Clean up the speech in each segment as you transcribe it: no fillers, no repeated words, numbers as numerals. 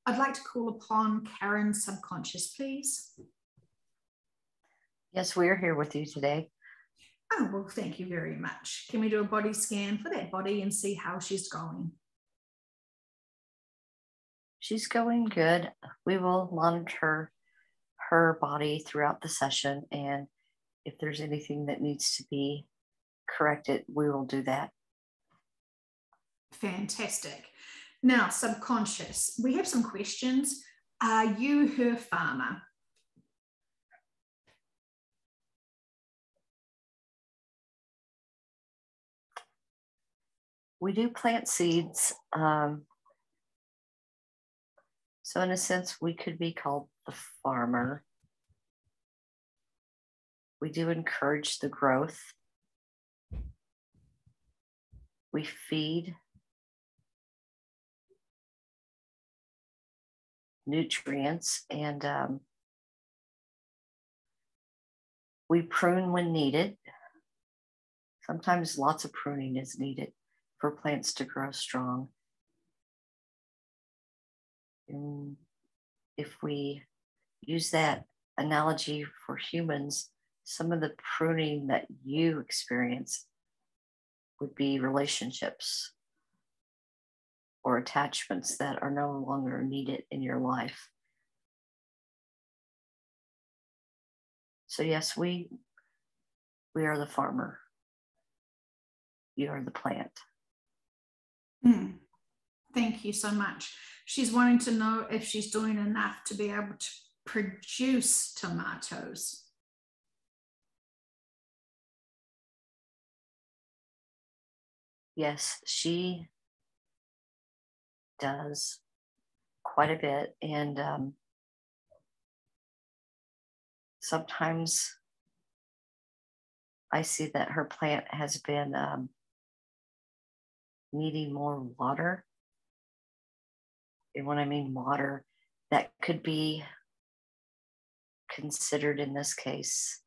I'd like to call upon Karen's subconscious, please. Yes, we are here with you today. Oh, well, thank you very much. Can we do a body scan for that body and see how she's going? She's going good. We will monitor her body throughout the session, and if there's anything that needs to be corrected, we will do that. Fantastic. Now, subconscious, we have some questions. Are you her farmer? We do plant seeds. So in a sense, we could be called the farmer. We do encourage the growth. We feed nutrients, and we prune when needed. Sometimes lots of pruning is needed for plants to grow strong. And if we use that analogy for humans, some of the pruning that you experience would be relationships or attachments that are no longer needed in your life. So yes, we are the farmer. You are the plant. Thank you so much. She's wanting to know if she's doing enough to be able to produce tomatoes. Yes, she does quite a bit. And sometimes I see that her plant has been needing more water. And when I mean water, that could be considered in this case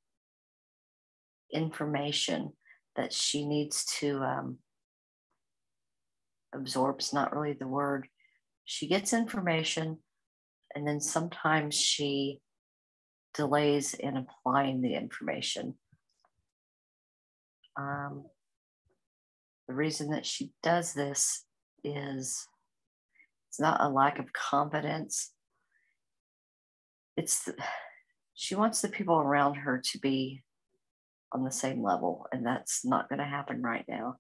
information that she needs to absorb. Is not really the word. She gets information, and then sometimes she delays in applying the information. The reason that she does this is it's not a lack of confidence. She wants the people around her to be on the same level, and that's not going to happen right now.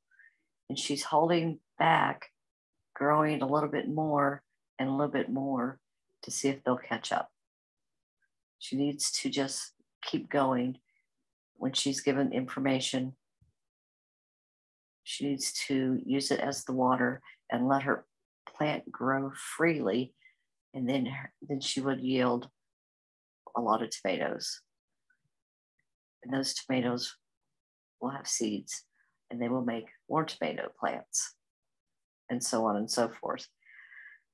And she's holding back, growing a little bit more and a little bit more to see if they'll catch up. She needs to just keep going. When she's given information, she needs to use it as the water and let her plant grow freely, and then she would yield a lot of tomatoes. And those tomatoes will have seeds, and they will make more tomato plants, and so on and so forth.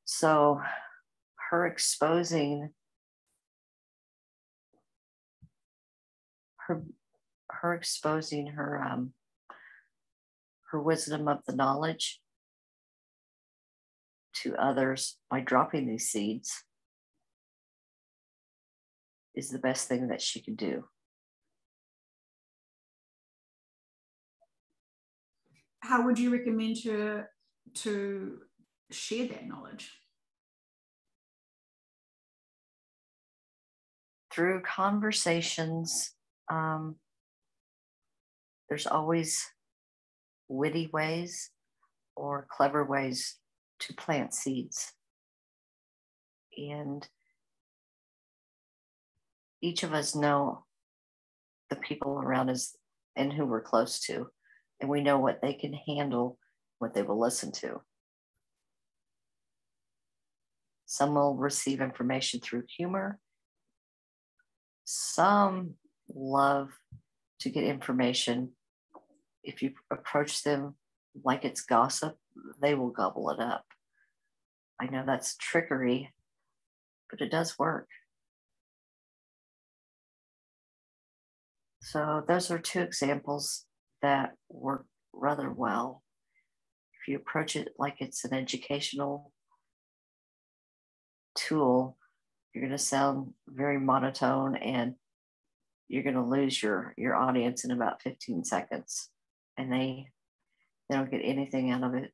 So her exposing her wisdom of the knowledge to others by dropping these seeds is the best thing that she can do. How would you recommend her to share that knowledge? Through conversations. There's always witty ways or clever ways to plant seeds. And each of us know the people around us and who we're close to, and we know what they can handle, what they will listen to. Some will receive information through humor. Some love to get information. If you approach them like it's gossip, they will gobble it up. I know that's trickery, but it does work. So those are two examples that work rather well. If you approach it like it's an educational tool, you're going to sound very monotone and you're going to lose your audience in about 15 seconds, and they don't get anything out of it.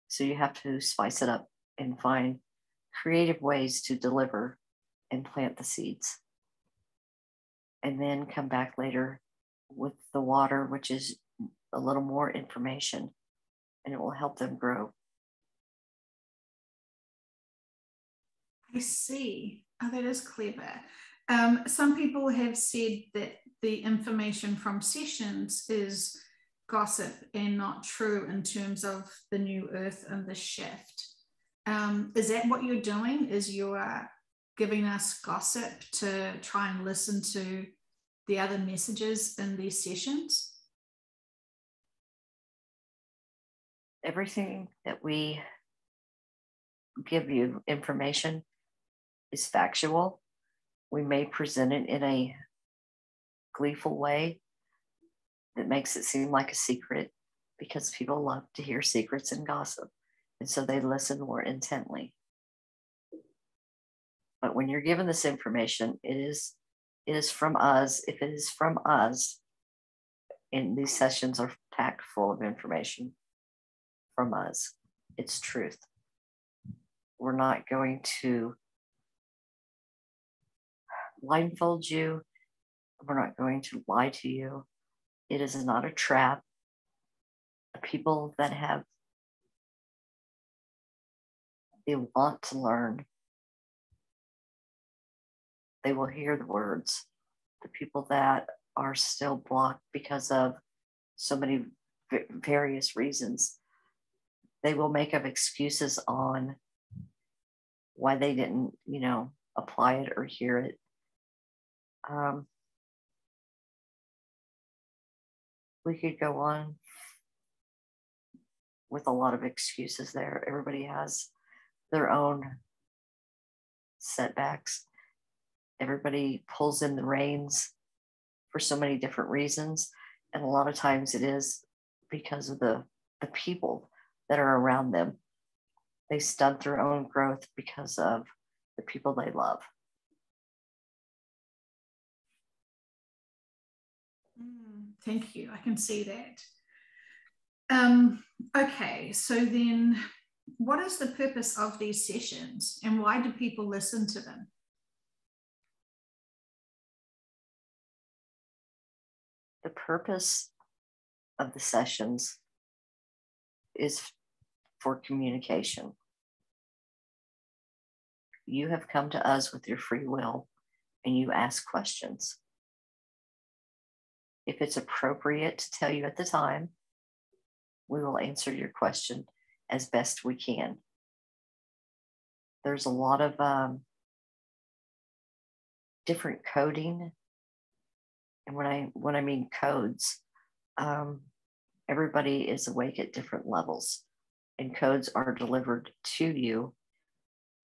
So you have to spice it up and find creative ways to deliver and plant the seeds. And then come back later with the water, which is a little more information, and it will help them grow. I see. Oh, that is clever. Some people have said that the information from sessions is gossip and not true in terms of the new earth and the shift. Is that what you're doing? Is you are giving us gossip to try and listen to the other messages in these sessions? Everything that we give you information is factual. We may present it in a gleeful way that makes it seem like a secret, because people love to hear secrets and gossip. And so they listen more intently. But when you're given this information, it is from us. If it is from us, and these sessions are packed full of information from us, it's truth. We're not going to blindfold you. We're not going to lie to you. It is not a trap. People that they want to learn, they will hear the words. The people that are still blocked because of so many various reasons, they will make up excuses on why they didn't, apply it or hear it. We could go on with a lot of excuses there. Everybody has their own setbacks. Everybody pulls in the reins for so many different reasons. And a lot of times it is because of the people that are around them. They stunt their own growth because of the people they love. Thank you. I can see that. Okay, so then what is the purpose of these sessions and why do people listen to them? The purpose of the sessions is for communication. You have come to us with your free will and you ask questions. If it's appropriate to tell you at the time, we will answer your question as best we can. There's a lot of different coding. And when I mean codes, everybody is awake at different levels, and codes are delivered to you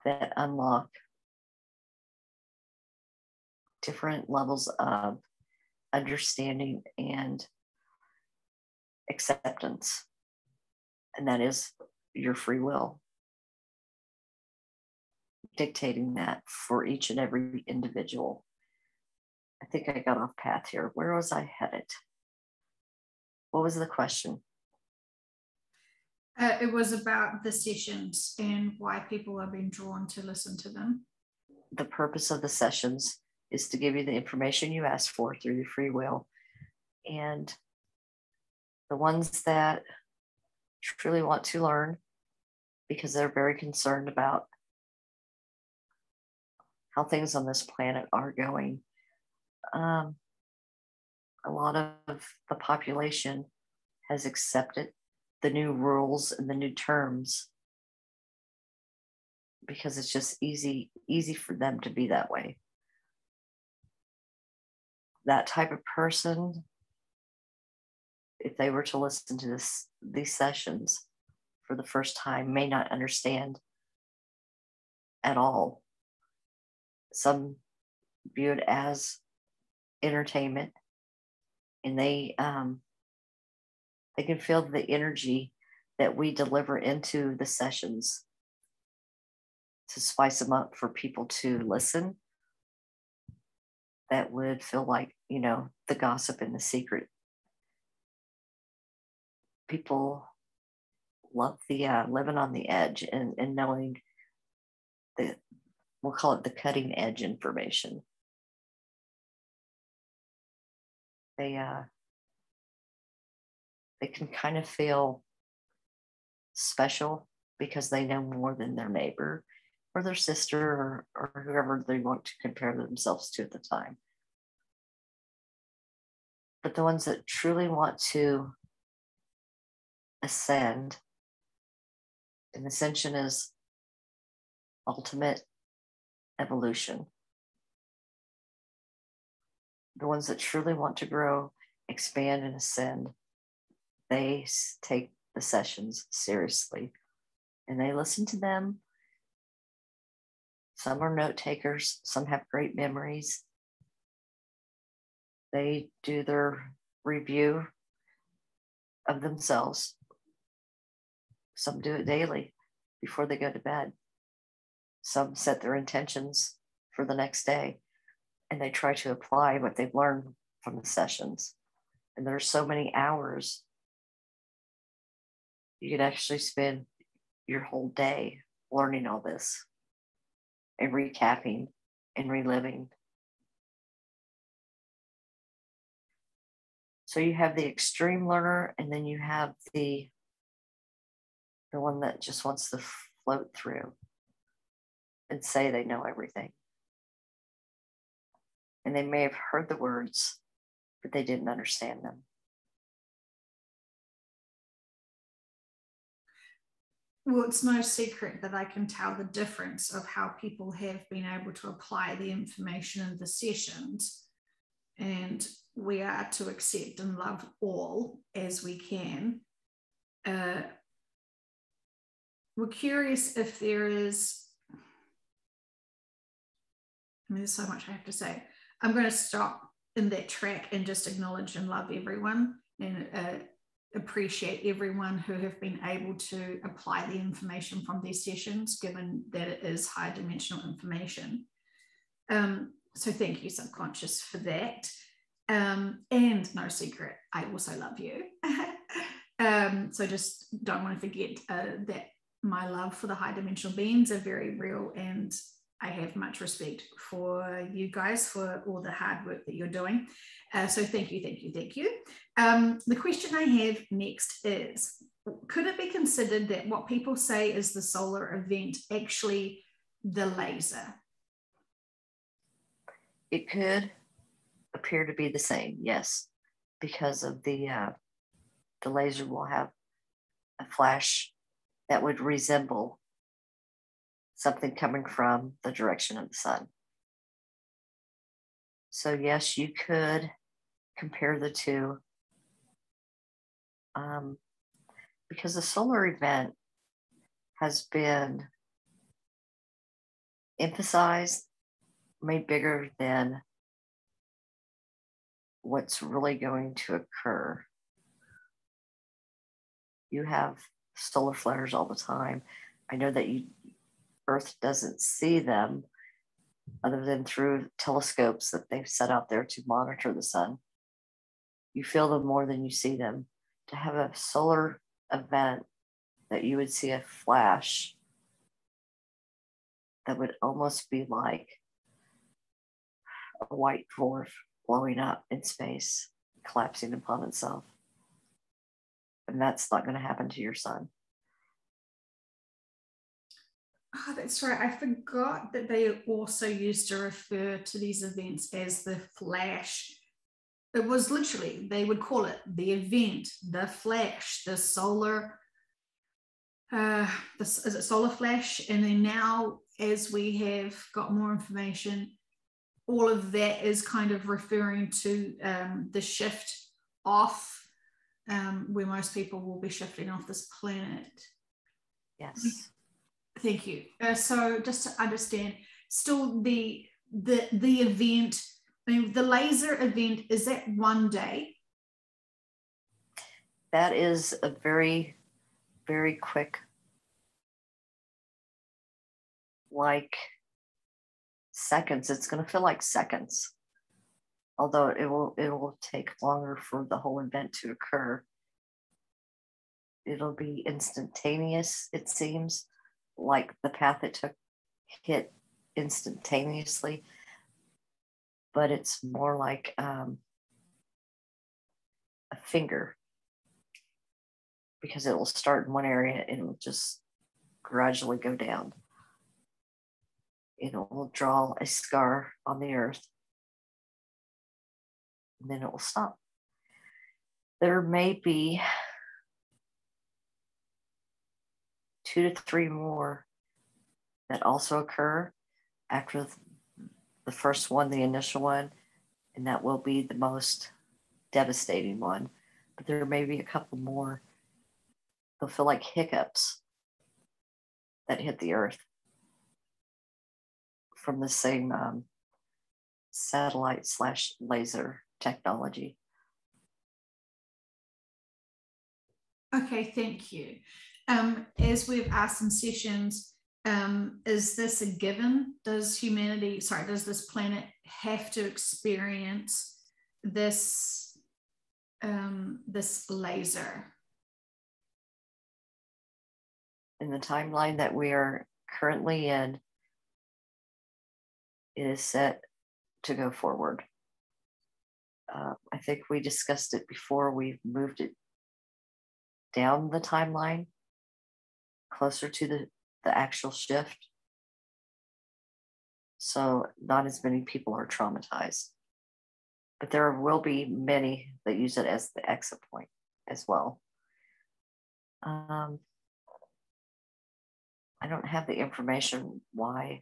that unlock different levels of understanding and acceptance. And that is your free will dictating that for each and every individual. I think I got off path here. Where was I headed? What was the question? It was about the sessions and why people are being drawn to listen to them. The purpose of the sessions is to give you the information you asked for through your free will. And the ones that truly want to learn, because they're very concerned about how things on this planet are going. A lot of the population has accepted the new rules and the new terms because it's just easy for them to be that way. That type of person, if they were to listen to these sessions for the first time, may not understand at all. Some view it as entertainment, and they can feel the energy that we deliver into the sessions. to spice them up for people to listen that would feel like, the gossip and the secret. People love the living on the edge and knowing the, we'll call it the cutting edge information. They can kind of feel special because they know more than their neighbor or their sister or whoever they want to compare themselves to at the time. But the ones that truly want to ascend, and ascension is ultimate evolution. The ones that truly want to grow, expand, and ascend, they take the sessions seriously and they listen to them. Some are note takers, some have great memories. They do their review of themselves. Some do it daily before they go to bed. Some set their intentions for the next day and they try to apply what they've learned from the sessions. And there's so many hours. You could actually spend your whole day learning all this and recapping and reliving. So you have the extreme learner, and then you have the one that just wants to float through and say they know everything. And they may have heard the words, but they didn't understand them. Well, it's no secret that I can tell the difference of how people have been able to apply the information in the sessions. And we are to accept and love all as we can. We're curious if there is, there's so much I have to say. I'm going to stop in that track and just acknowledge and love everyone and appreciate everyone who have been able to apply the information from these sessions, given that it is high dimensional information. So thank you, subconscious, for that. And no secret, I also love you. So just don't want to forget that my love for the high dimensional beings are very real, and I have much respect for you guys for all the hard work that you're doing. So thank you, thank you, thank you. The question I have next is, could it be considered that what people say is the solar event actually the laser? It could appear to be the same, yes, because of the laser will have a flash that would resemble something coming from the direction of the sun. So yes, you could compare the two, because the solar event has been emphasized, made bigger than what's really going to occur. You have solar flares all the time. I know that Earth doesn't see them other than through telescopes that they've set out there to monitor the sun. You feel them more than you see them. To have a solar event that you would see a flash that would almost be like a white dwarf blowing up in space, collapsing upon itself. And that's not going to happen to your sun. Oh, that's right. I forgot that they also used to refer to these events as the flash. It was literally, they would call it the event, the flash, the solar, is it solar flash? And then now, as we have got more information, all of that is kind of referring to the shift off, where most people will be shifting off this planet. Yes. Thank you. So just to understand, still the event, I mean, the laser event, is that one day? That is a very, very quick like seconds. It's going to feel like seconds, although it will take longer for the whole event to occur. It'll be instantaneous, it seems, like the path it took hit instantaneously, but it's more like a finger, because it will start in one area and it will just gradually go down. It will draw a scar on the earth, and then it will stop. There may be 2 to 3 more that also occur after the first one, the initial one, and that will be the most devastating one. But there may be a couple more. They'll feel like hiccups that hit the earth from the same satellite / laser technology. Okay, thank you. As we've asked in sessions, is this a given? Does this planet have to experience this laser? In the timeline that we are currently in, it is set to go forward. I think we discussed it before. We've moved it down the timeline closer to the actual shift. So not as many people are traumatized. But there will be many that use it as the exit point as well. I don't have the information why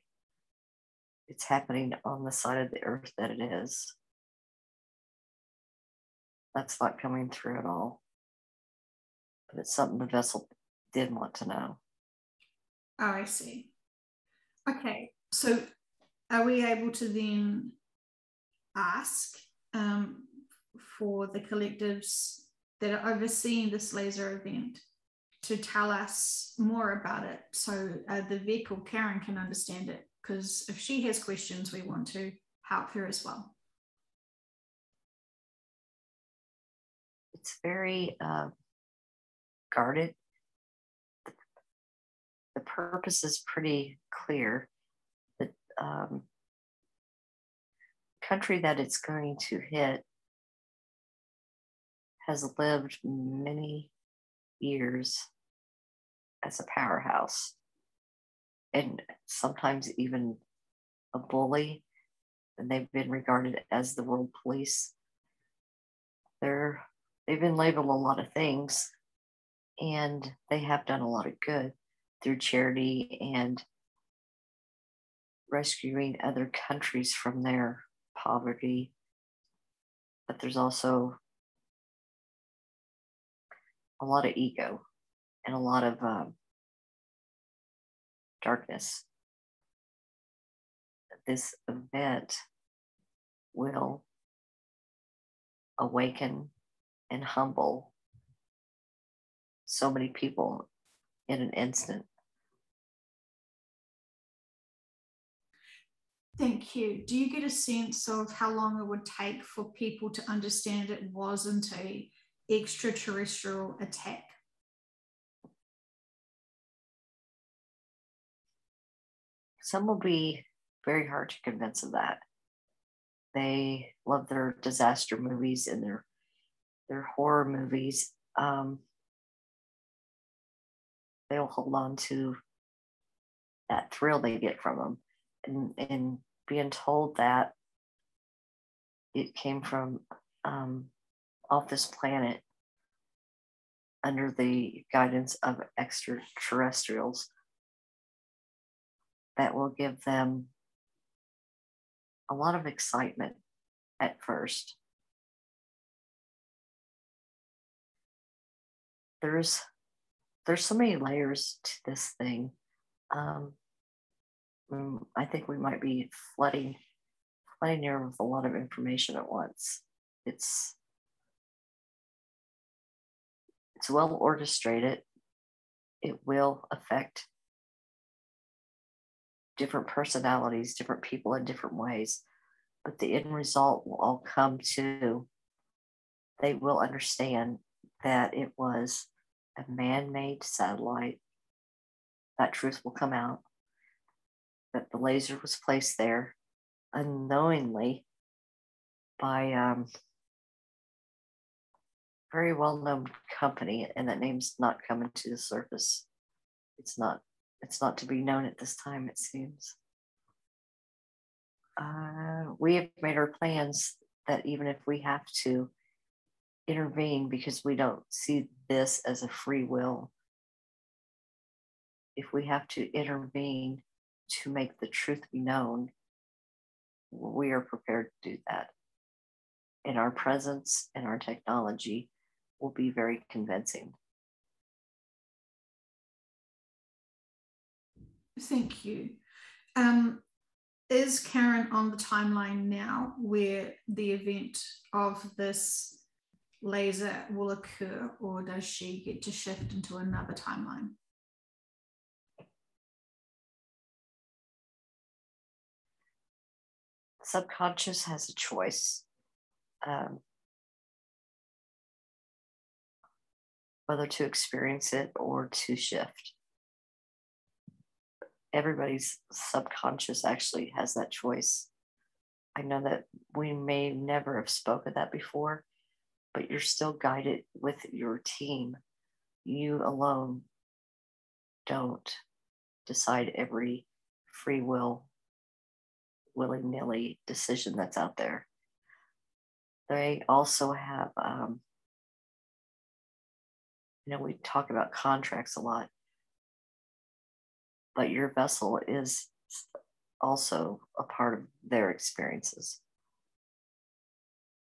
it's happening on the side of the earth that it is. That's not coming through at all. But it's something the vessel did want to know. Oh, I see. Okay, so are we able to then ask for the collectives that are overseeing this laser event to tell us more about it, so the vehicle Karen can understand it? Because if she has questions, we want to help her as well. It's very guarded. The purpose is pretty clear. The country that it's going to hit has lived many years as a powerhouse, and sometimes even a bully, and they've been regarded as the world police. They've been labeled a lot of things, and they have done a lot of good through charity and rescuing other countries from their poverty. But there's also a lot of ego and a lot of darkness. This event will awaken and humble so many people in an instant. Thank you. Do you get a sense of how long it would take for people to understand it wasn't an extraterrestrial attack? Some will be very hard to convince of that. They love their disaster movies and their horror movies. They'll hold on to that thrill they get from them, and being told that it came from off this planet under the guidance of extraterrestrials, that will give them a lot of excitement at first. There's so many layers to this thing. I think we might be flooding here with a lot of information at once. It's well orchestrated. It will affect different personalities, different people in different ways, but the end result will all come to, they will understand that it was a man-made satellite. That truth will come out, that the laser was placed there unknowingly by very well-known company, and that name's not coming to the surface. It's not to be known at this time, it seems. We have made our plans that even if we have to intervene because we don't see this as a free will, if we have to intervene to make the truth be known, we are prepared to do that. And our presence and our technology will be very convincing. Thank you. Is Karen on the timeline now where the event of this laser will occur, or does she get to shift into another timeline? Subconscious has a choice. Whether to experience it or to shift. Everybody's subconscious actually has that choice. I know that we may never have spoken that before, but you're still guided with your team. You alone don't decide every free will, willy-nilly decision that's out there. They also have, we talk about contracts a lot, but your vessel is also a part of their experiences.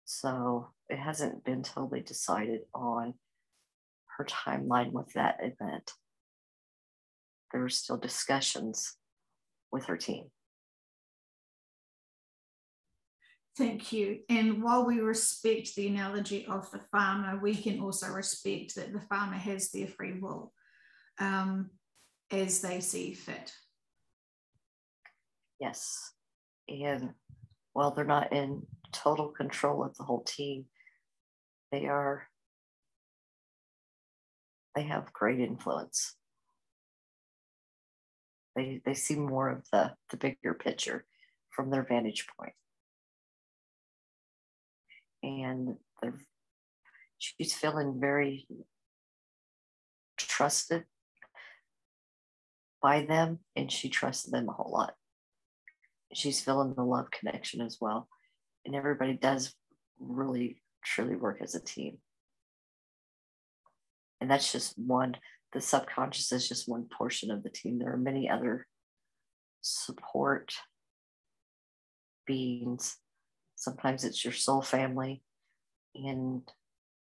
So it hasn't been totally decided on her timeline with that event. There are still discussions with her team. Thank you. And while we respect the analogy of the farmer, we can also respect that the farmer has their free will as they see fit. Yes. And while they're not in total control of the whole team, they have great influence. They see more of the bigger picture from their vantage point. And she's feeling very trusted by them, and she trusts them a whole lot. She's feeling the love connection as well. And everybody does really, truly work as a team. And that's just one, the subconscious is just one portion of the team. There are many other support beings. Sometimes it's your soul family. And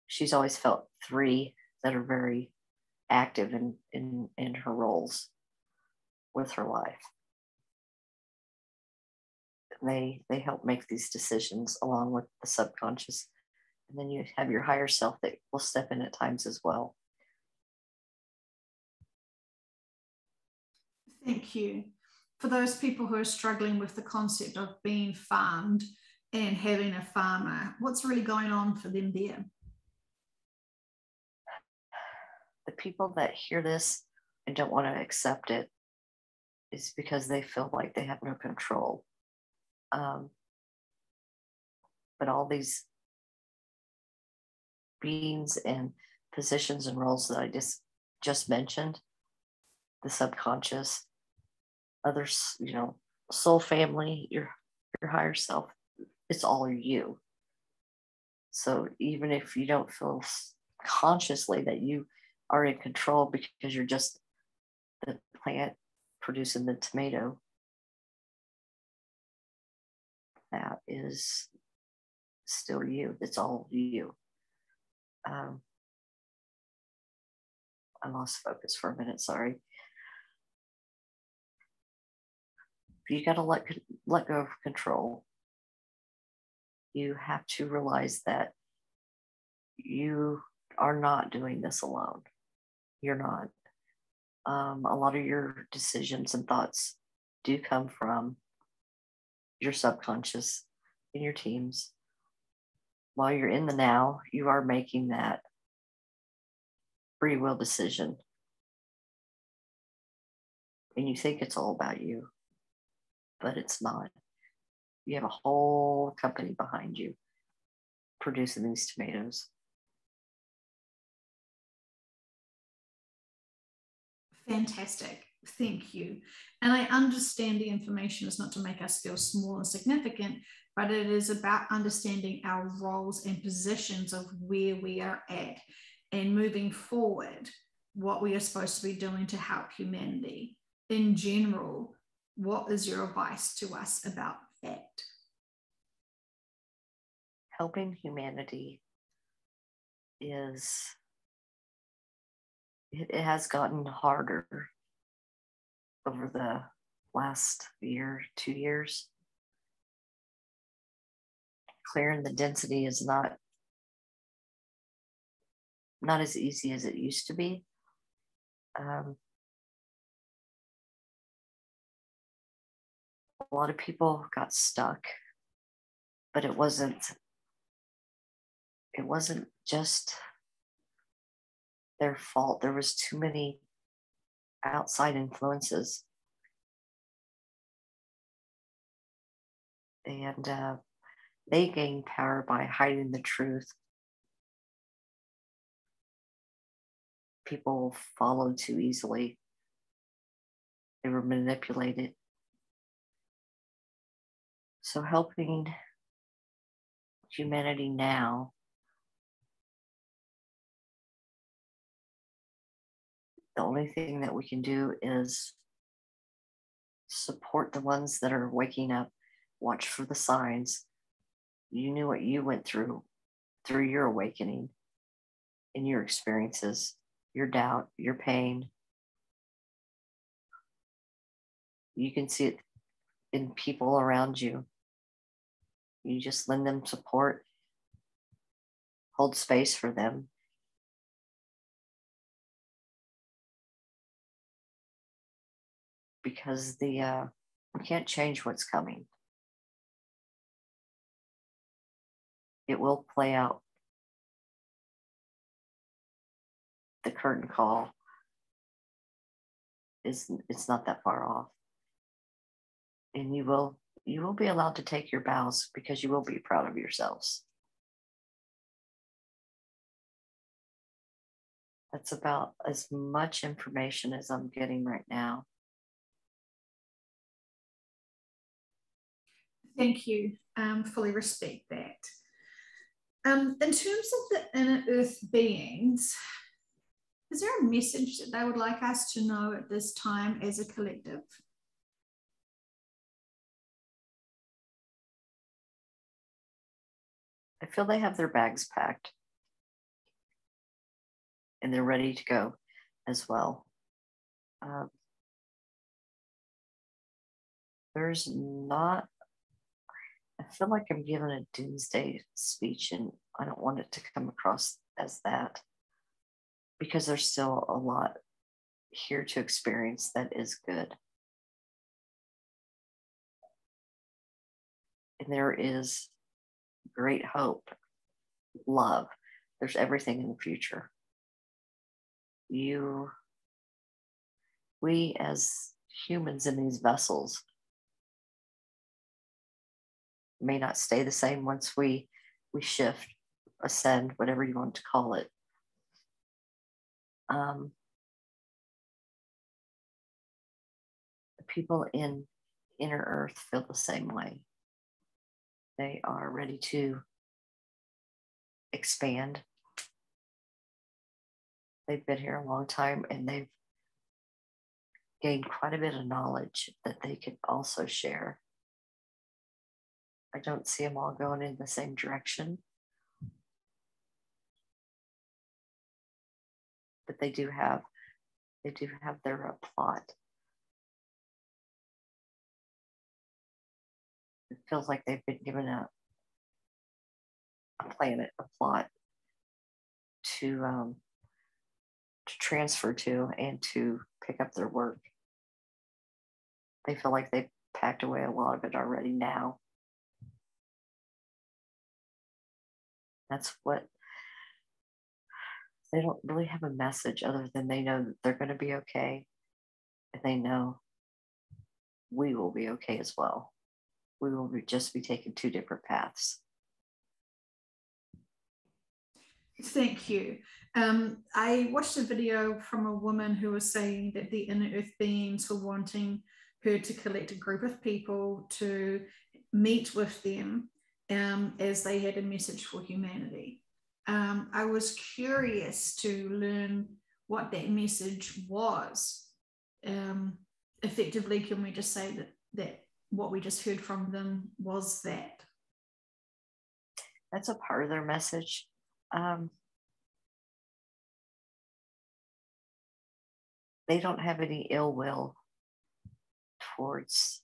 she's always felt three that are very active in her roles with her life. They help make these decisions along with the subconscious. And then you have your higher self that will step in at times as well. Thank you. For those people who are struggling with the concept of being farmed and having a farmer, what's really going on for them there? The people that hear this and don't want to accept it is because they feel like they have no control. But all these beings and positions and roles that I just mentioned, the subconscious, others, soul family, your higher self, it's all you. So even if you don't feel consciously that you are in control because you're just the plant producing the tomato, that is still you. It's all you. I lost focus for a minute, sorry. You got to let go of control. You have to realize that you are not doing this alone. You're not. A lot of your decisions and thoughts do come from your subconscious in your teams. While you're in the now, you are making that free will decision. And you think it's all about you, but it's not. You have a whole company behind you producing these tomatoes. Fantastic. Thank you. And I understand the information is not to make us feel small and significant, but it is about understanding our roles and positions of where we are at and moving forward, what we are supposed to be doing to help humanity. In general, what is your advice to us about that? Helping humanity it has gotten harder over the last year, 2 years. Clearing the density is not as easy as it used to be. A lot of people got stuck, but it wasn't just their fault. There was too many outside influences, and they gained power by hiding the truth. People followed too easily. They were manipulated. So helping humanity now, the only thing that we can do is support the ones that are waking up, watch for the signs. You knew what you went through your awakening, in your experiences, your doubt, your pain. You can see it in people around you. You just lend them support, hold space for them. Because we can't change what's coming. It will play out. The curtain call it's not that far off. And you will be allowed to take your bows, because you will be proud of yourselves. That's about as much information as I'm getting right now. Thank you. Fully respect that. In terms of the inner earth beings, is there a message that they would like us to know at this time as a collective? I feel they have their bags packed and they're ready to go as well. There's not, I feel like I'm giving a doomsday speech, and I don't want it to come across as that, because there's still a lot here to experience that is good. And there is great hope, love. There's everything in the future. We as humans in these vessels may not stay the same once we shift, ascend, whatever you want to call it. The people in inner earth feel the same way. They are ready to expand. They've been here a long time, and they've gained quite a bit of knowledge that they could also share. I don't see them all going in the same direction, but they do have their plot. It feels like they've been given a planet, a plot to transfer to and to pick up their work. They feel like they've packed away a lot of it already now. That's what they don't really have a message other than they know that they're going to be okay. And they know we will be okay as well. We will just be taking two different paths. Thank you. I watched a video from a woman who was saying that the inner earth beings were wanting her to collect a group of people to meet with them as they had a message for humanity. I was curious to learn what that message was. Effectively, can we just say that what we just heard from them was that? That's a part of their message. They don't have any ill will towards,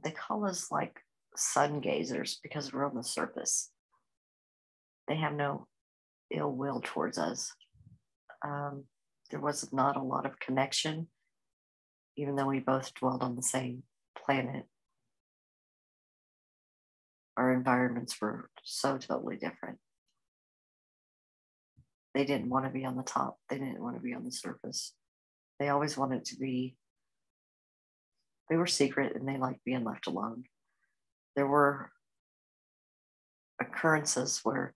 they call us like sun gazers because we're on the surface. They have no ill will towards us. There was not a lot of connection, even though we both dwelled on the same planet. Our environments were so totally different. They didn't want to be on the top. They didn't want to be on the surface. They always wanted to be, they were secret and they liked being left alone. There were occurrences where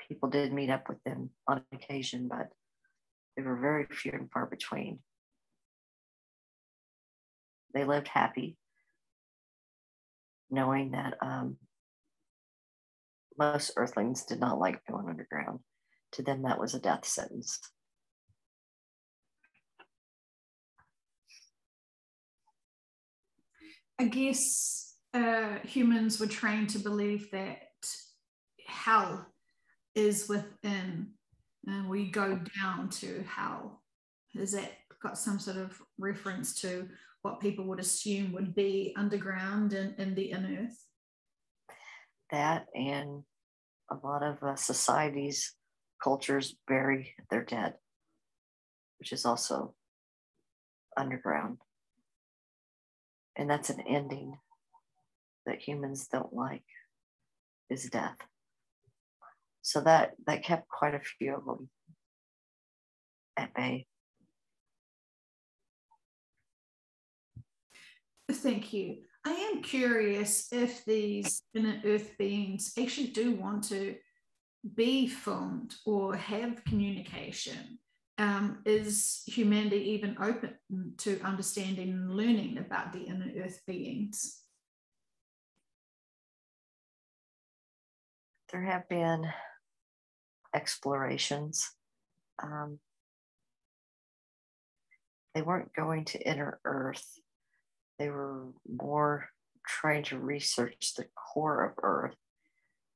people did meet up with them on occasion, but they were very few and far between. They lived happy, knowing that most earthlings did not like going underground. To them, that was a death sentence. I guess humans were trained to believe that hell is within, and we go down to hell. Is that got some sort of reference to what people would assume would be underground in the inner earth? That, and a lot of societies, cultures bury their dead, which is also underground. And that's an ending that humans don't like, is death. So that kept quite a few of them at bay. Thank you. I am curious if these inner earth beings actually do want to be filmed or have communication. Is humanity even open to understanding and learning about the inner earth beings? There have been explorations. They weren't going to inner earth. They were more trying to research the core of earth.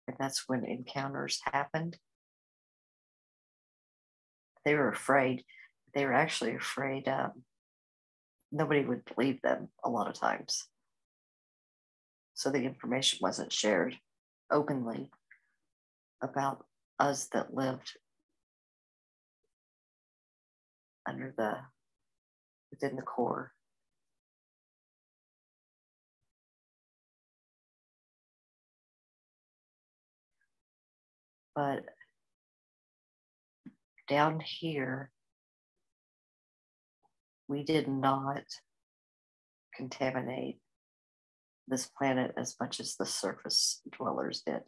And that's when encounters happened. They were afraid. They were actually afraid nobody would believe them a lot of times. So the information wasn't shared openly about us that lived within the core. But down here, we did not contaminate this planet as much as the surface dwellers did.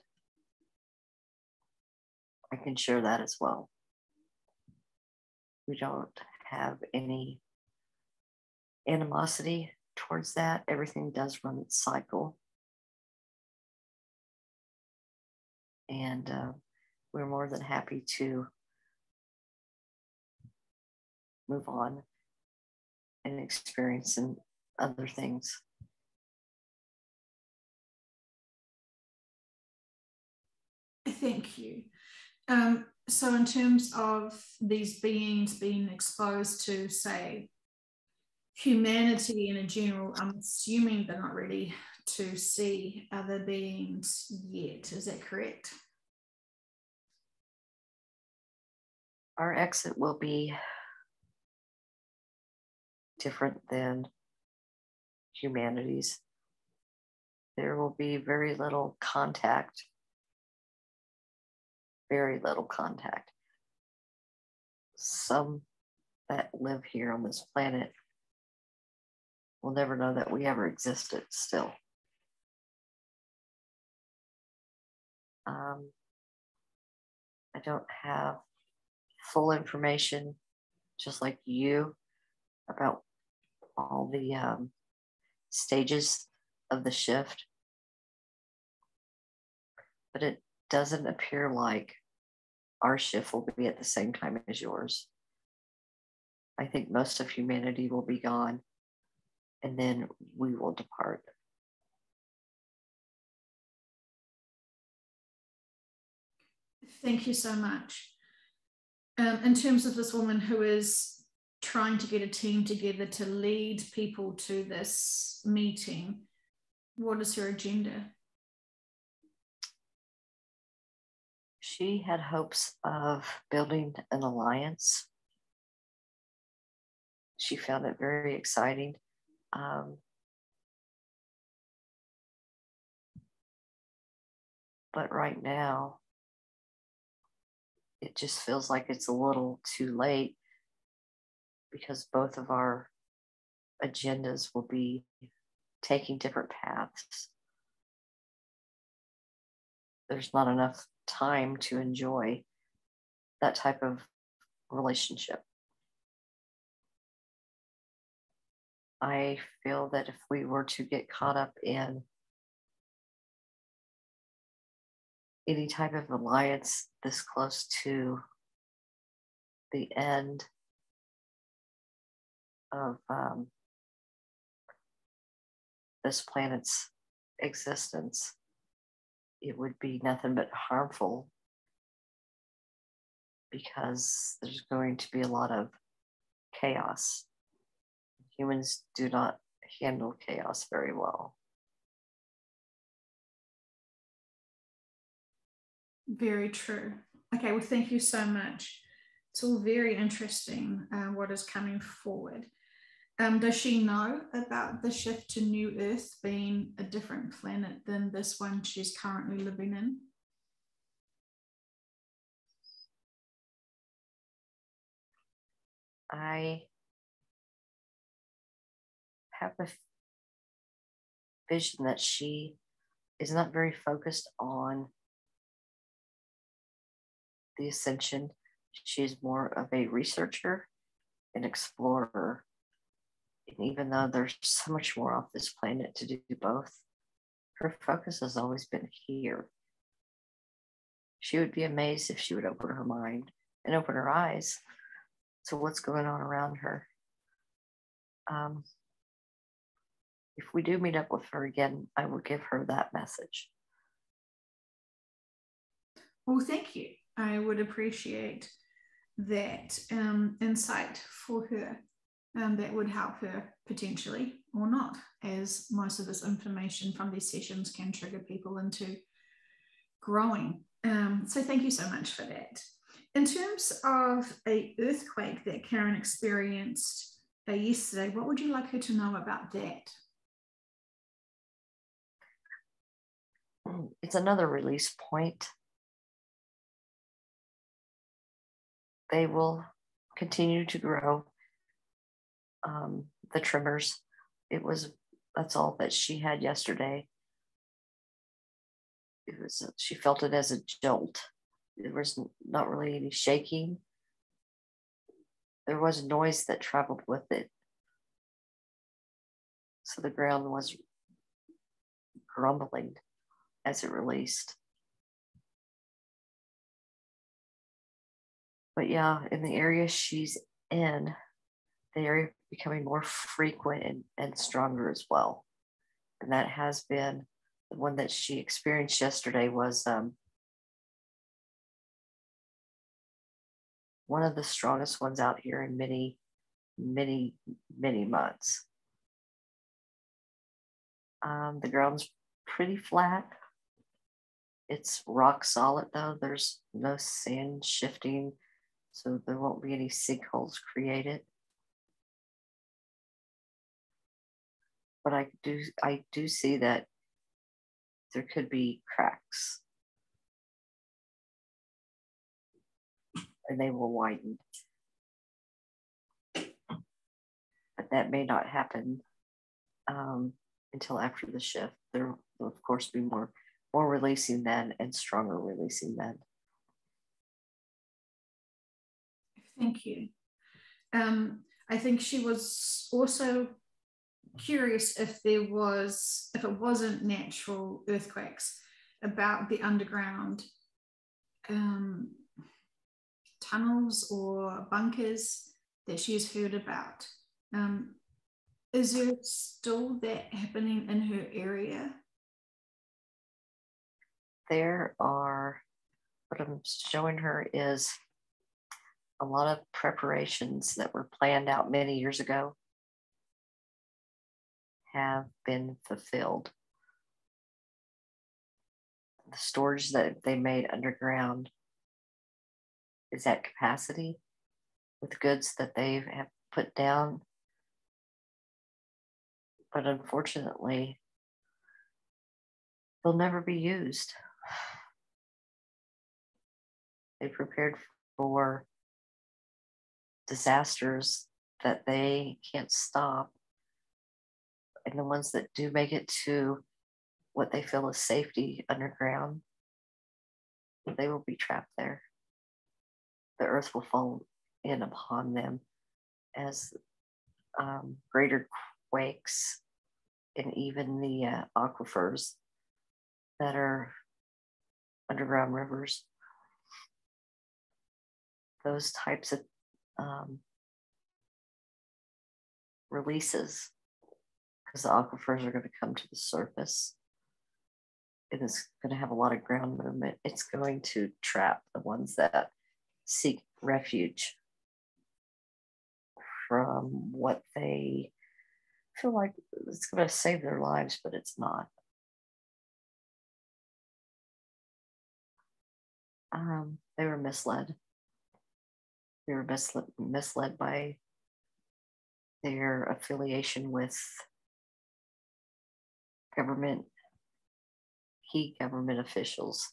I can share that as well. We don't have any animosity towards that. Everything does run its cycle. And we're more than happy to move on and experience other things. Thank you. So in terms of these beings being exposed to, say, humanity in a general, I'm assuming they're not ready to see other beings yet. Is that correct? Our exit will be different than humanity's. There will be very little contact, very little contact. Some that live here on this planet will never know that we ever existed still. I don't have full information, just like you, about all the stages of the shift, but it doesn't appear like our shift will be at the same time as yours. I think most of humanity will be gone, and then we will depart. Thank you so much. In terms of this woman who is trying to get a team together to lead people to this meeting, what is her agenda? She had hopes of building an alliance. She found it very exciting. But right now, it just feels like it's a little too late because both of our agendas will be taking different paths. There's not enough time to enjoy that type of relationship. I feel that if we were to get caught up in any type of alliance this close to the end of this planet's existence, it would be nothing but harmful because there's going to be a lot of chaos. Humans do not handle chaos very well. Very true. Okay, well, thank you so much. It's all very interesting what is coming forward. Does she know about the shift to New Earth being a different planet than this one she's currently living in? I have a vision that she is not very focused on the ascension. She's more of a researcher, an explorer. And even though there's so much more off this planet to do both, her focus has always been here. She would be amazed if she would open her mind and open her eyes to what's going on around her. If we do meet up with her again, I will give her that message. Well, thank you. I would appreciate that insight for her. That would help her potentially or not, as most of this information from these sessions can trigger people into growing. So thank you so much for that. In terms of an earthquake that Karen experienced yesterday, what would you like her to know about that? It's another release point. They will continue to grow. The tremors, that's all that she had yesterday. She felt it as a jolt. There was not really any shaking. There was noise that traveled with it. So the ground was grumbling as it released. But yeah, in the area she's in, the area becoming more frequent and stronger as well. And that has been the one that she experienced yesterday was one of the strongest ones out here in many, many, many months. The ground's pretty flat. It's rock solid though. There's no sand shifting. so there won't be any sinkholes created. But I do see that there could be cracks, and they will widen. But that may not happen until after the shift. There will, of course, be more releasing then and stronger releasing then. Thank you. I think she was also curious if it wasn't natural earthquakes, about the underground tunnels or bunkers that she's heard about. Is there still that happening in her area? There are, what I'm showing her is a lot of preparations that were planned out many years ago have been fulfilled. The storage that they made underground is at capacity with goods that they have put down. But unfortunately, they'll never be used. They prepared for disasters that they can't stop. And the ones that do make it to what they feel is safety underground, they will be trapped there. The earth will fall in upon them as greater quakes and even the aquifers that are underground rivers. Those types of releases, because the aquifers are going to come to the surface. It is going to have a lot of ground movement. It's going to trap the ones that seek refuge from what they feel like it's going to save their lives, but it's not. They were misled. They were misled by their affiliation with key government officials.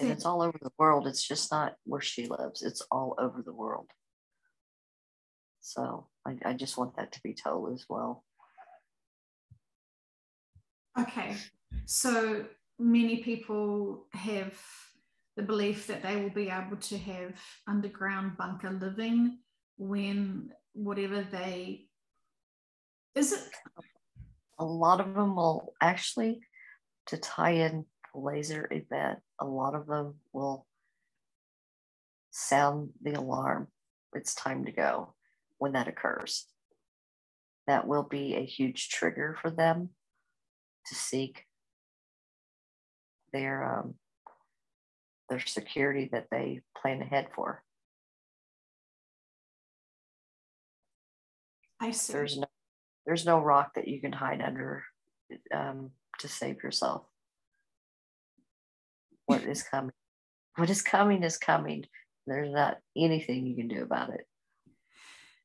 And it's all over the world. It's just not where she lives. It's all over the world. So I just want that to be told as well. Okay. So many people have the belief that they will be able to have underground bunker living when whatever is it? A lot of them will actually, to tie in the laser event, a lot of them will sound the alarm. It's time to go when that occurs. That will be a huge trigger for them to seek their security that they plan ahead for. I see. There's no rock that you can hide under to save yourself. What is coming is coming. There's not anything you can do about it.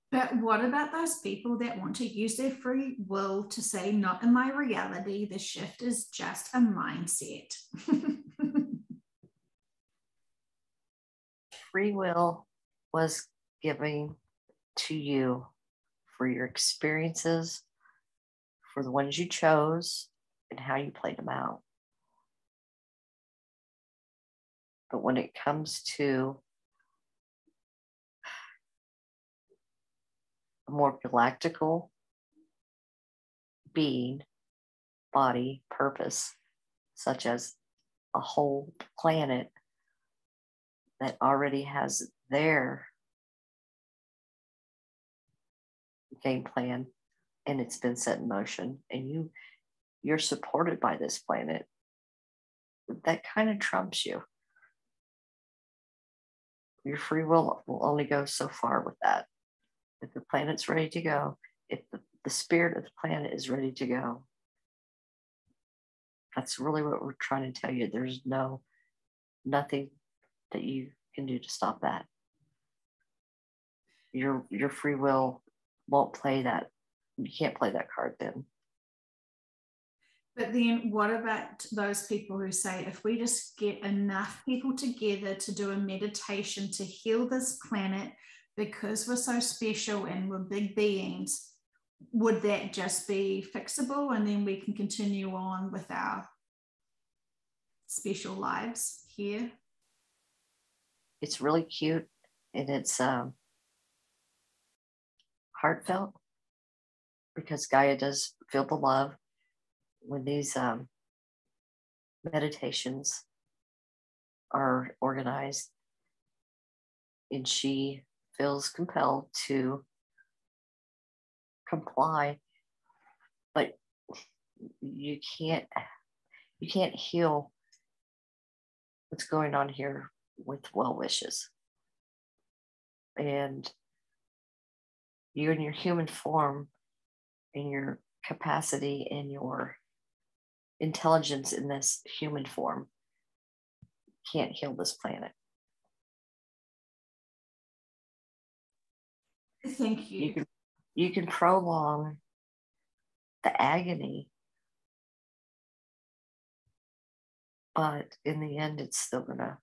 But what about those people that want to use their free will to say, not in my reality, the shift is just a mindset? Free will was given to you for your experiences, for the ones you chose, and how you played them out. But when it comes to a more galactical being, body, purpose, such as a whole planet that already has their game plan and it's been set in motion, and you're supported by this planet, that kind of trumps you. Your free will only go so far with that. If the planet's ready to go, if the spirit of the planet is ready to go, That's really what we're trying to tell you. There's nothing that you can do to stop that. Your free will won't play that. You can't play that card then. But then what about those people who say, if we just get enough people together to do a meditation to heal this planet because we're so special and we're big beings, would that just be fixable and then we can continue on with our special lives here? It's really cute and it's heartfelt because Gaia does feel the love when these meditations are organized, and she feels compelled to comply, but you can't heal what's going on here with well wishes. And you in your human form, in your capacity, in your intelligence in this human form, can't heal this planet. Thank you. You can prolong the agony, but in the end, it's still gonna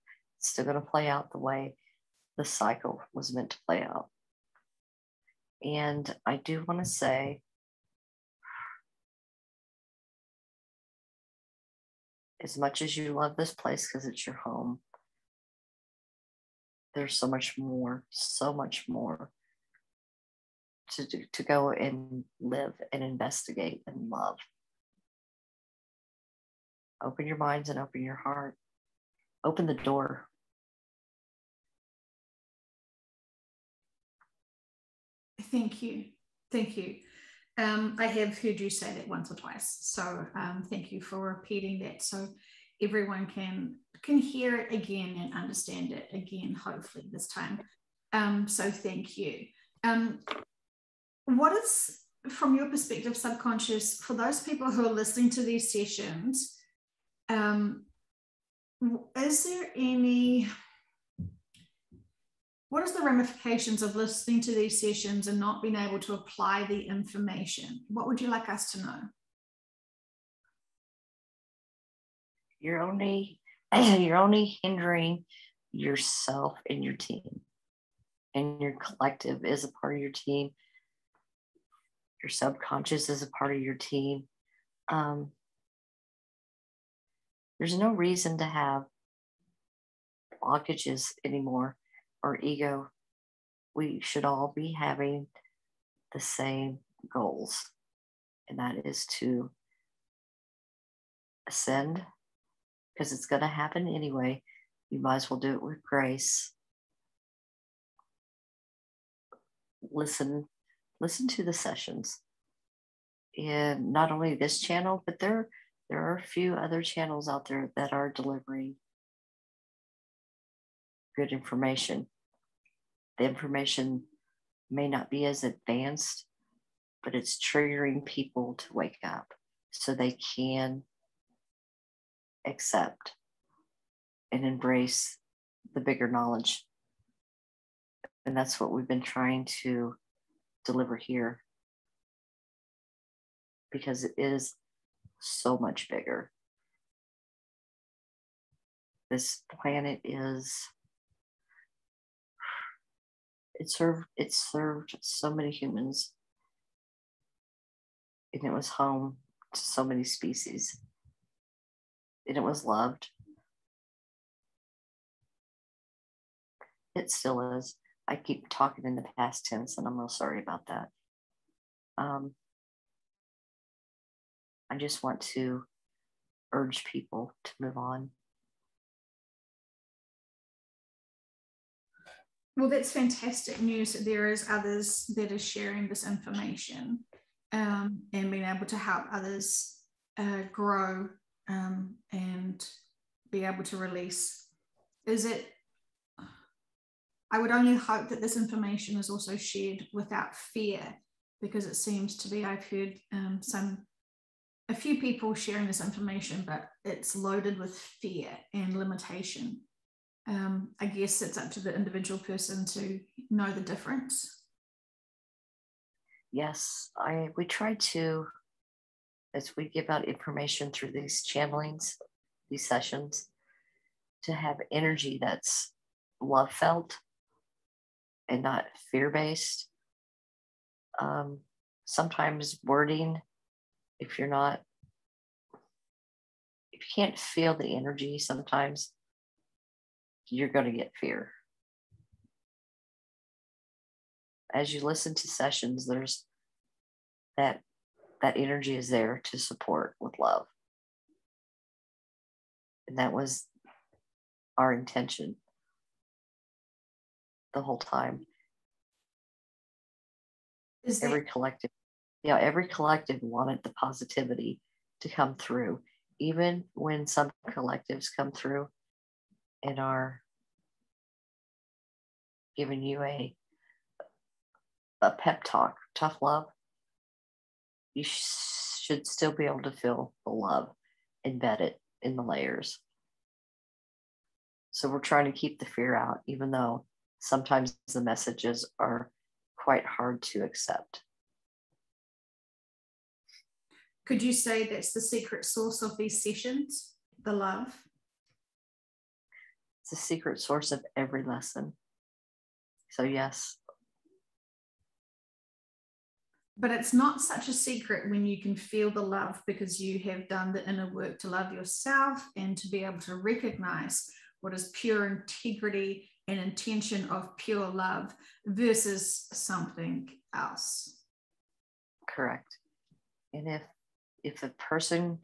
play out the way the cycle was meant to play out. And I do want to say, as much as you love this place because it's your home, there's so much more to go and live and investigate and love. Open your minds and open your heart. Open the door. Thank you. Thank you. I have heard you say that once or twice. So thank you for repeating that so everyone can hear it again and understand it again, hopefully this time. So thank you. What is, from your perspective, subconscious, for those people who are listening to these sessions, is there any, what is the ramifications of listening to these sessions and not being able to apply the information? What would you like us to know? You're only hindering yourself and your team. And your collective is a part of your team. Your subconscious is a part of your team. There's no reason to have blockages anymore or ego. We should all be having the same goals, and that is to ascend, because it's going to happen anyway. You might as well do it with grace. Listen to the sessions, and not only this channel, but there are a few other channels out there that are delivering good information. The information may not be as advanced, but it's triggering people to wake up so they can accept and embrace the bigger knowledge. And that's what we've been trying to deliver here, because it is so much bigger. This planet is, it served so many humans, and it was home to so many species, and it was loved. It still is. I keep talking in the past tense, and I'm real sorry about that. I just want to urge people to move on. Well, that's fantastic news that there is others that are sharing this information and being able to help others grow and be able to release. I would only hope that this information is also shared without fear, because it seems to be, I've heard some a few people sharing this information, but it's loaded with fear and limitation. I guess it's up to the individual person to know the difference. Yes, we try to, as we give out information through these channelings, these sessions, to have energy that's love felt and not fear-based. Sometimes wording, if you can't feel the energy, sometimes you're going to get fear. As you listen to sessions, there's that energy is there to support with love. And that was our intention the whole time. Every collective wanted the positivity to come through, even when some collectives come through and are giving you a pep talk, tough love. You should still be able to feel the love embedded in the layers. So we're trying to keep the fear out, even though sometimes the messages are quite hard to accept. Could you say that's the secret source of these sessions, the love? It's the secret source of every lesson. So yes. But it's not such a secret when you can feel the love, because you have done the inner work to love yourself and to be able to recognize what is pure integrity and intention of pure love versus something else. Correct. And if a person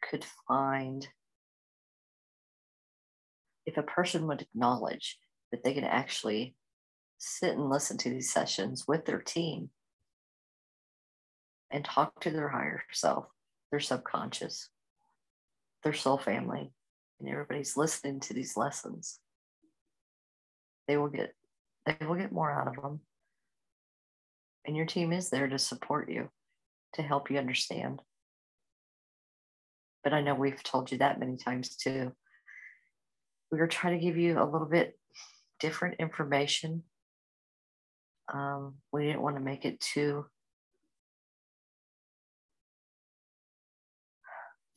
could find, if a person would acknowledge that they can actually sit and listen to these sessions with their team and talk to their higher self, their subconscious, their soul family, and everybody's listening to these lessons, they will get more out of them. And your team is there to support you, to help you understand. But I know we've told you that many times too. We were trying to give you a little bit different information. We didn't want to make it too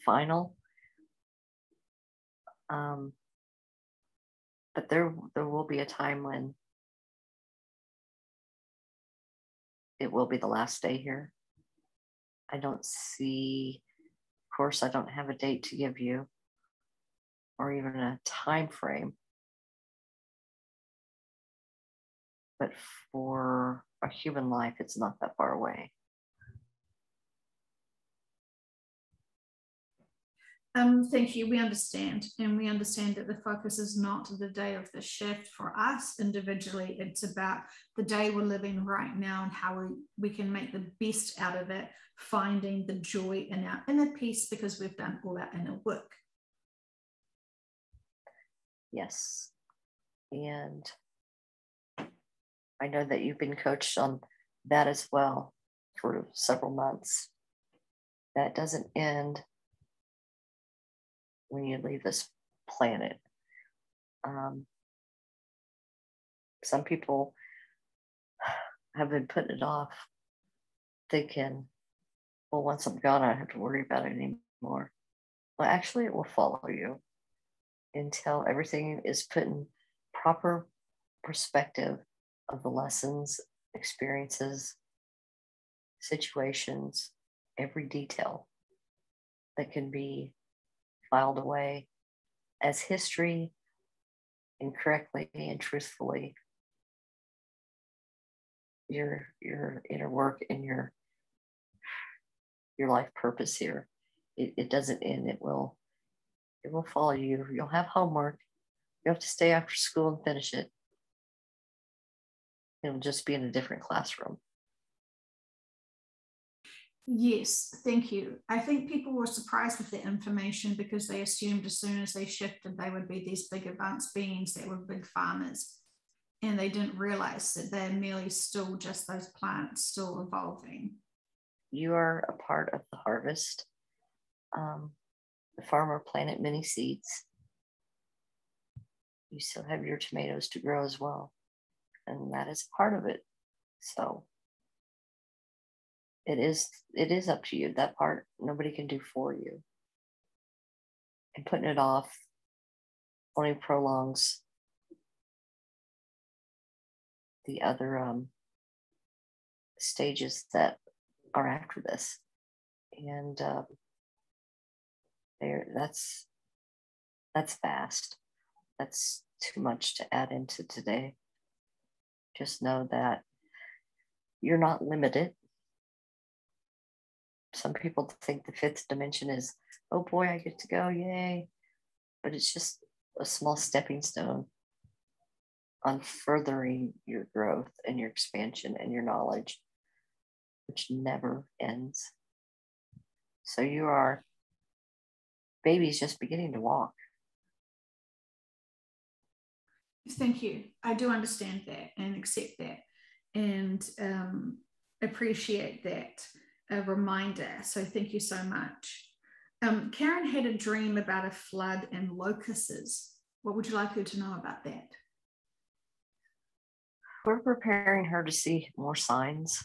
final. But there will be a time when it will be the last day here. I don't see, of course, I don't have a date to give you or even a time frame. But for a human life, it's not that far away. Thank you. We understand. And we understand that the focus is not the day of the shift for us individually. It's about the day we're living right now and how we can make the best out of it, finding the joy in our inner peace because we've done all our inner work. Yes. And I know that you've been coached on that as well for several months. That doesn't end when you leave this planet. Some people have been putting it off, thinking, well, once I'm gone, I don't have to worry about it anymore. Well, actually, it will follow you until everything is put in proper perspective of the lessons, experiences, situations, every detail that can be filed away as history and correctly and truthfully your inner work and your life purpose here. It doesn't end. It will follow you. You'll have homework. You have to stay after school and finish it. It'll just be in a different classroom. Yes, thank you. I think people were surprised with the information because they assumed as soon as they shifted, they would be these big advanced beings that were big farmers. And they didn't realize that they're merely still just those plants still evolving. You are a part of the harvest. The farmer planted many seeds. You still have your tomatoes to grow as well, and that is part of it. So it is up to you. That part nobody can do for you, and putting it off only prolongs the other stages that are after this. And that's fast. That's too much to add into today. Just know that you're not limited. Some people think the fifth dimension is, oh boy, I get to go, yay. But it's just a small stepping stone on furthering your growth and your expansion and your knowledge, which never ends. So you are babies just beginning to walk. Thank you. I do understand that and accept that and appreciate that reminder. So thank you so much. Karen had a dream about a flood and locusts. What would you like her to know about that? We're preparing her to see more signs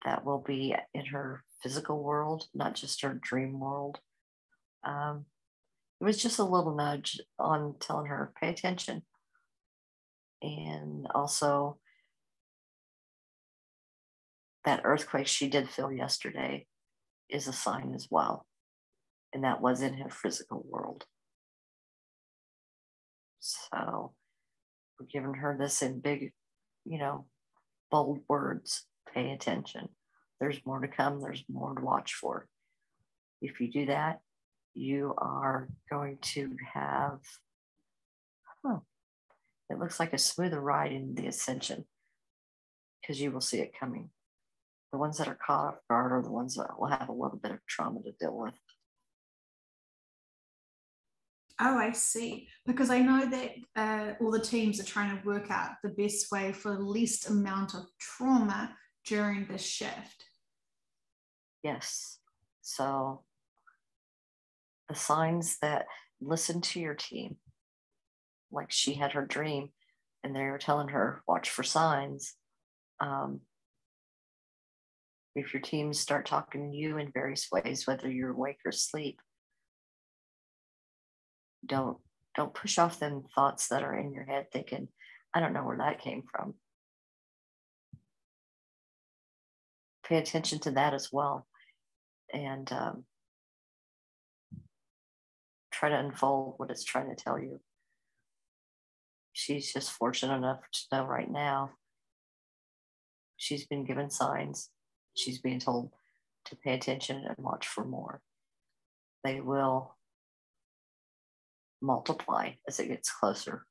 that will be in her physical world, not just her dream world. It was just a little nudge on telling her, pay attention. And also that earthquake she did feel yesterday is a sign as well. And that was in her physical world. So we're giving her this in big, bold words. Pay attention. There's more to come. There's more to watch for. If you do that, you are going to have, it looks like a smoother ride in the ascension because you will see it coming. The ones that are caught off guard are the ones that will have a little bit of trauma to deal with. Oh, I see. Because I know that all the teams are trying to work out the best way for the least amount of trauma during this shift. Yes. So the signs that listen to your team, like she had her dream and they were telling her, watch for signs. If your teams start talking to you in various ways, whether you're awake or asleep, don't push off them thoughts that are in your head thinking, I don't know where that came from. Pay attention to that as well. And try to unfold what it's trying to tell you. She's just fortunate enough to know right now she's been given signs. She's being told to pay attention and watch for more. They will multiply as it gets closer.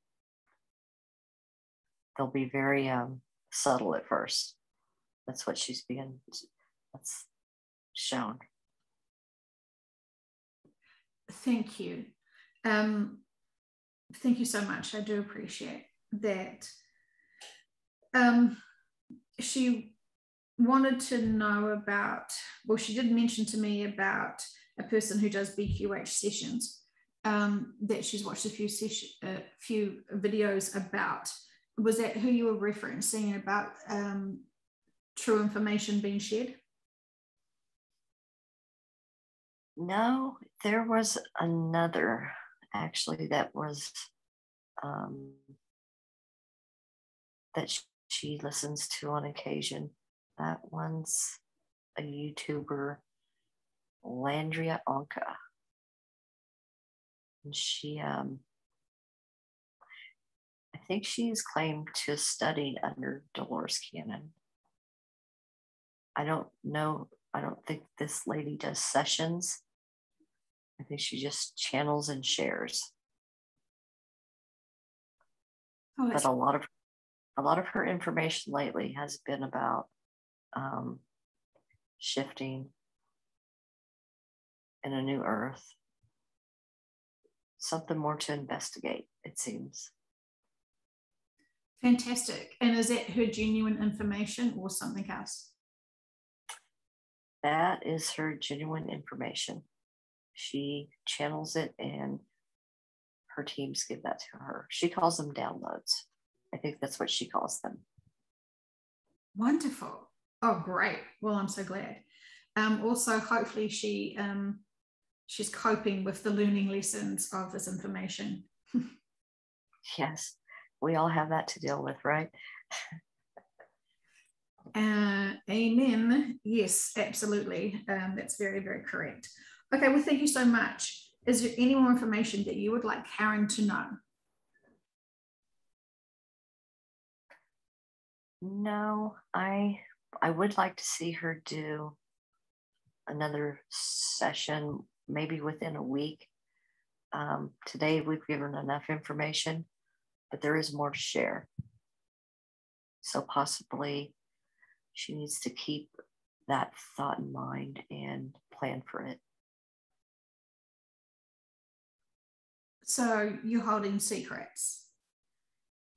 They'll be very subtle at first. That's what that's shown. Thank you. Thank you so much. I do appreciate that. She wanted to know about, well, she did mention to me about a person who does BQH sessions that she's watched a few videos about. Was that who you were referencing about true information being shared? No, there was another actually that was that she listens to on occasion. That one's a YouTuber, Landria Onka. And she, I think she's claimed to study under Dolores Cannon. I don't know. I don't think this lady does sessions. I think she just channels and shares. Oh, but a lot of her information lately has been about shifting in a new earth. Something more to investigate, it seems. Fantastic. And is that her genuine information or something else? That is her genuine information. she channels it and her teams give that to her. She calls them downloads. I think that's what she calls them. Wonderful. Oh, great. Well, I'm so glad. Also, hopefully she's coping with the learning lessons of this information. Yes, we all have that to deal with, right? Amen. Yes, absolutely. That's very, very correct. Okay, well, thank you so much. Is there any more information that you would like Karen to know? No, I would like to see her do another session, maybe within a week. Today we've given enough information, but there is more to share. So possibly she needs to keep that thought in mind and plan for it. So you're holding secrets?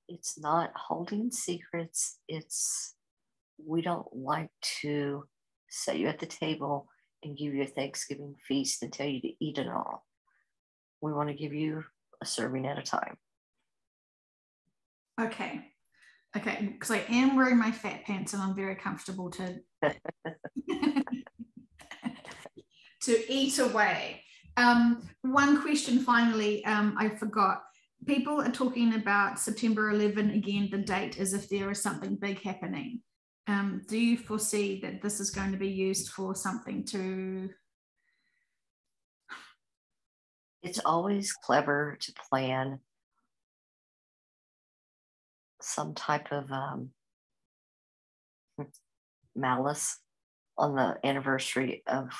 It's not holding secrets. It's, we don't like to set you at the table and give you a Thanksgiving feast and tell you to eat it all. We want to give you a serving at a time. Okay, because I am wearing my fat pants and I'm very comfortable to to eat away. One question finally, I forgot. People are talking about September 11 again, the date, as if there is something big happening. Do you foresee that this is going to be used for something to... It's always clever to plan some type of malice on the anniversary of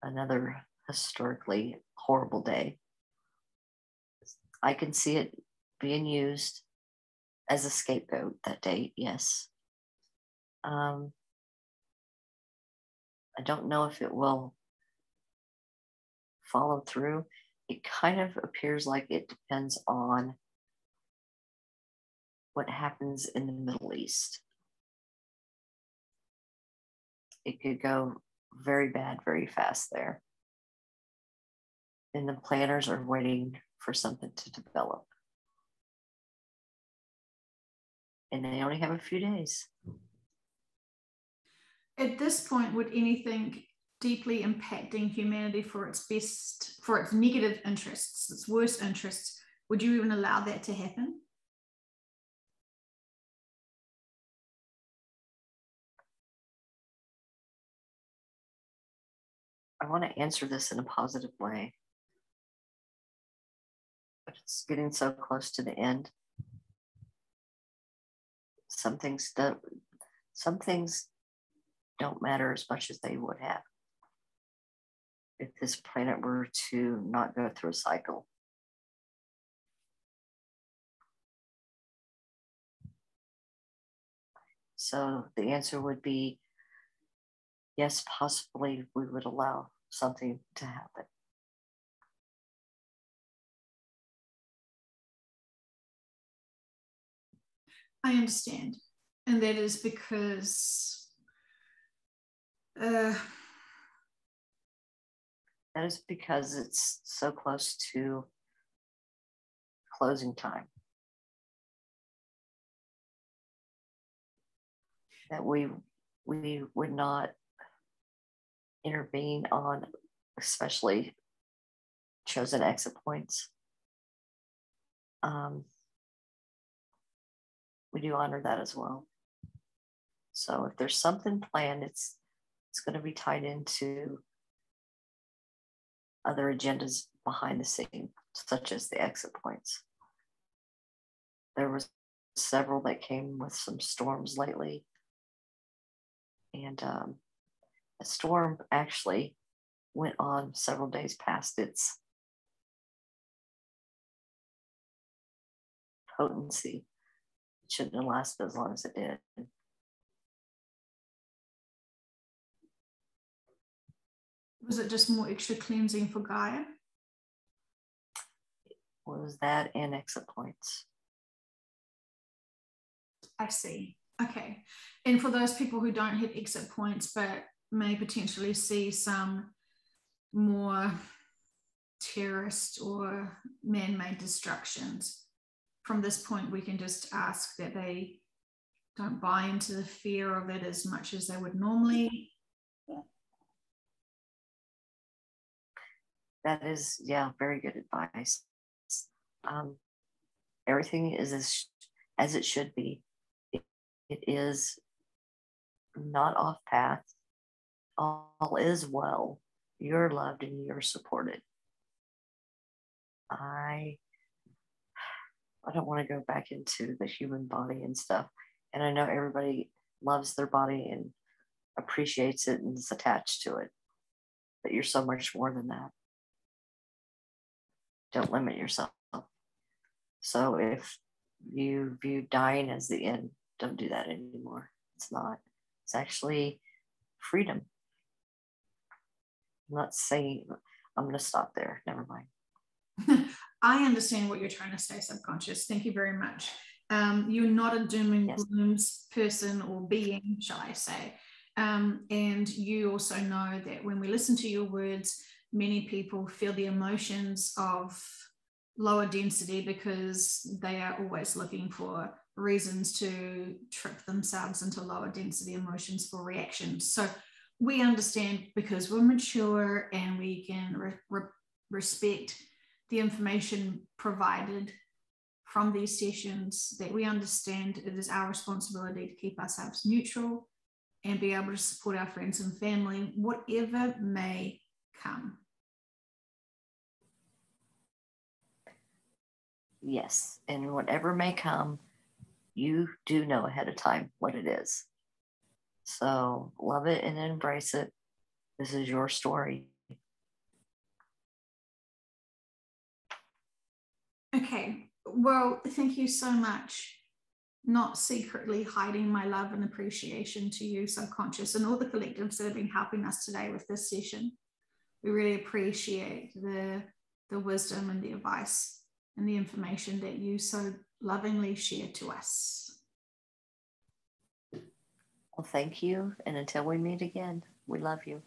another historically horrible day. I can see it being used as a scapegoat that day, yes. I don't know if it will follow through. It kind of appears like it depends on what happens in the Middle East. It could go very bad, very fast there. And the planners are waiting for something to develop. And they only have a few days. At this point, would anything deeply impacting humanity for its best, for its negative interests, its worst interests, would you even allow that to happen? I want to answer this in a positive way, but it's getting so close to the end. Some things don't matter as much as they would have if this planet were to not go through a cycle. So the answer would be yes, possibly we would allow something to happen. I understand. And that is because that is because it's so close to closing time that we would not intervene on, especially chosen exit points. We do honor that as well. So if there's something planned, it's going to be tied into other agendas behind the scene, such as the exit points. There was several that came with some storms lately. And a storm actually went on several days past its potency. It shouldn't have lasted as long as it did. Was it just more extra cleansing for Gaia? Was that and exit points? I see. Okay. And for those people who don't hit exit points but may potentially see some more terrorist or man-made destructions. From this point, we can just ask that they don't buy into the fear of it as much as they would normally. That is, yeah, very good advice. Everything is as it should be. It is not off path. All is well. You're loved and you're supported. I don't want to go back into the human body and stuff. And I know everybody loves their body and appreciates it and is attached to it. But you're so much more than that. Don't limit yourself. So if you view dying as the end, don't do that anymore. It's not. It's actually freedom. I'm not saying, I'm going to stop there. Never mind. I understand what you're trying to say, subconscious. Thank you very much. You're not a doom and gloom person or being, shall I say. And you also know that when we listen to your words, many people feel the emotions of lower density because they are always looking for reasons to trick themselves into lower density emotions for reactions. So we understand, because we're mature and we can respect the information provided from these sessions, that we understand it is our responsibility to keep ourselves neutral and be able to support our friends and family, whatever may come. Yes, and whatever may come, you do know ahead of time what it is. So love it and embrace it. This is your story. Okay, well, thank you so much. Not secretly hiding my love and appreciation to you, subconscious, and all the collectives that have been helping us today with this session. We really appreciate the wisdom and the advice and the information that you so lovingly share to us. Well, thank you. And until we meet again, we love you.